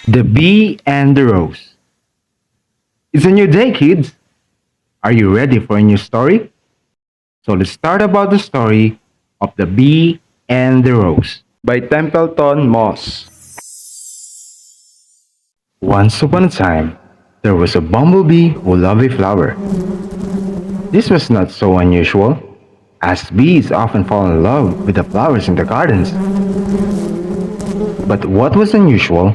The Bee and the Rose. It's a new day, kids. Are you ready for a new story? So let's start about the story of the Bee and the Rose by Templeton Moss. Once upon a time, there was a bumblebee who loved a flower. This was not so unusual, as bees often fall in love with the flowers in the gardens. But what was unusual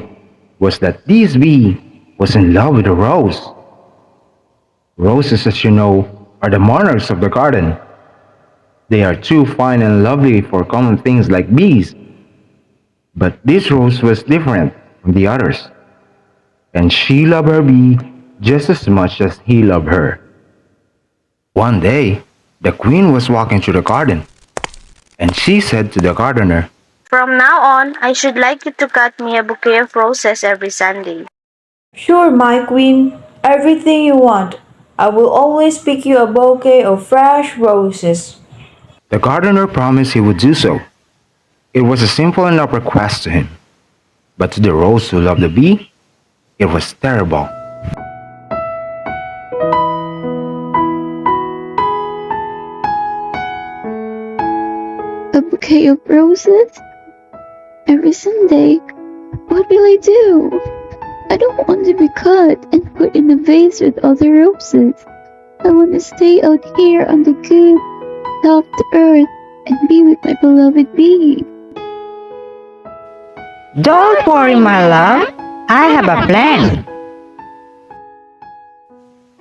was that this bee was in love with a rose. Roses, as you know, are the monarchs of the garden. They are too fine and lovely for common things like bees. But this rose was different from the others, and she loved her bee just as much as he loved her. One day, the queen was walking through the garden, and she said to the gardener, From now on, I should like you to cut me a bouquet of roses every Sunday. Sure, my queen, everything you want. I will always pick you a bouquet of fresh roses. The gardener promised he would do so. It was a simple enough request to him, but to the rose who loved the bee, it was terrible. A bouquet of roses? Every Sunday? What will I do? I don't want to be cut and put in a vase with other roses. I want to stay out here on the good, soft earth and be with my beloved bee. Don't worry, my love. I have a plan.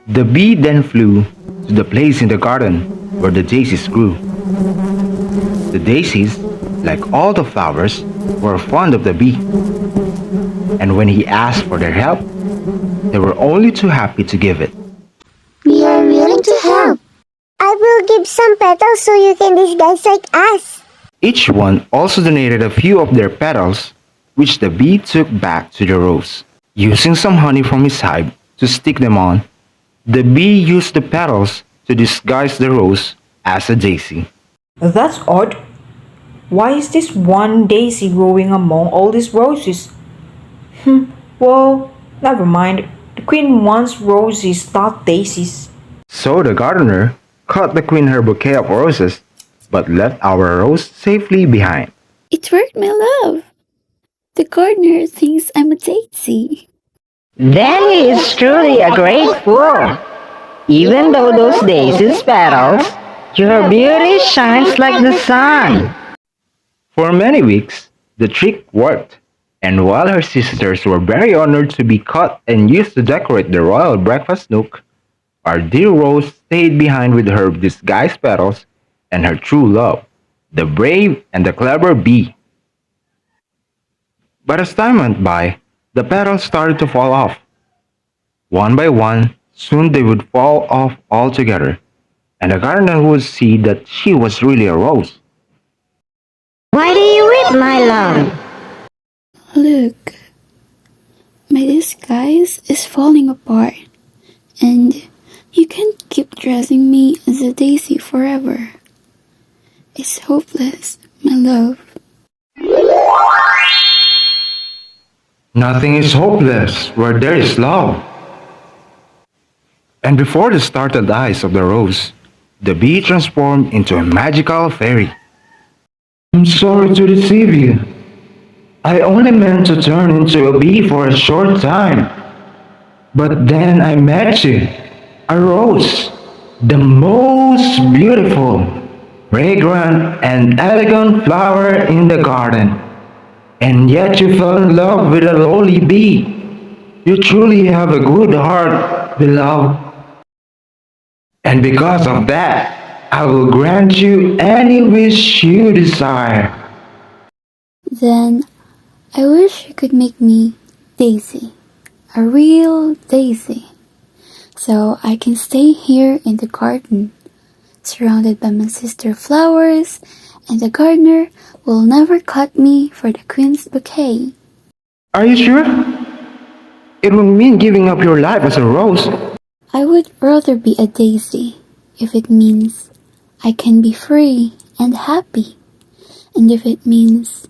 The bee then flew to the place in the garden where the daisies grew. The daisies, like all the flowers, were fond of the bee. And when he asked for their help, they were only too happy to give it. We are willing to help. I will give some petals so you can disguise like us. Each one also donated a few of their petals, which the bee took back to the rose. Using some honey from his hive to stick them on, the bee used the petals to disguise the rose as a daisy. That's odd. Why is this one daisy growing among all these roses? Well, never mind. The queen wants roses, not daisies. So the gardener cut the queen her bouquet of roses, but left our rose safely behind. It worked, my love. The gardener thinks I'm a daisy. Then he is truly a great fool. Even though those daisies petals, your beauty shines like the sun. For many weeks, the trick worked, and while her sisters were very honored to be cut and used to decorate the royal breakfast nook, our dear Rose stayed behind with her disguised petals and her true love, the brave and the clever bee. But as time went by, the petals started to fall off. One by one, soon they would fall off altogether, and the gardener would see that she was really a rose. Why do you weep, my love? Look, my disguise is falling apart, and you can't keep dressing me as a daisy forever. It's hopeless, my love. Nothing is hopeless where there is love. And before the startled eyes of the rose, the bee transformed into a magical fairy. I'm sorry to deceive you. I only meant to turn into a bee for a short time. But then I met you, a rose, the most beautiful, fragrant, and elegant flower in the garden. And yet you fell in love with a lowly bee. You truly have a good heart, beloved. And because of that, I will grant you any wish you desire. Then I wish you could make me Daisy, a real Daisy, so I can stay here in the garden, surrounded by my sister flowers, and the gardener will never cut me for the queen's bouquet. Are you sure? It would mean giving up your life as a rose. I would rather be a daisy if it means I can be free and happy, and if it means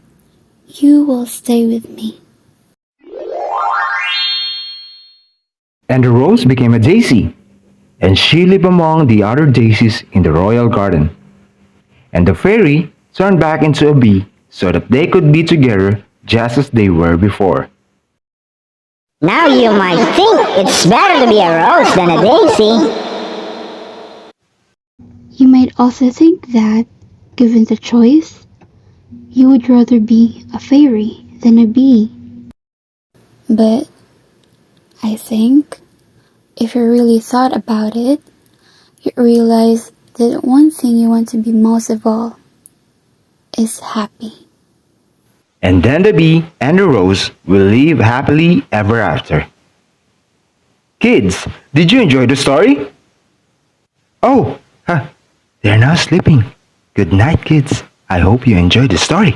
you will stay with me. And the rose became a daisy, and she lived among the other daisies in the royal garden. And the fairy turned back into a bee so that they could be together just as they were before. Now you might think it's better to be a rose than a daisy. You might also think that, given the choice, you would rather be a fairy than a bee. But I think if you really thought about it, you realize that one thing you want to be most of all is happy. And then the bee and the rose will live happily ever after. Kids, did you enjoy the story? Oh, they're now sleeping. Good night, kids. I hope you enjoyed the story.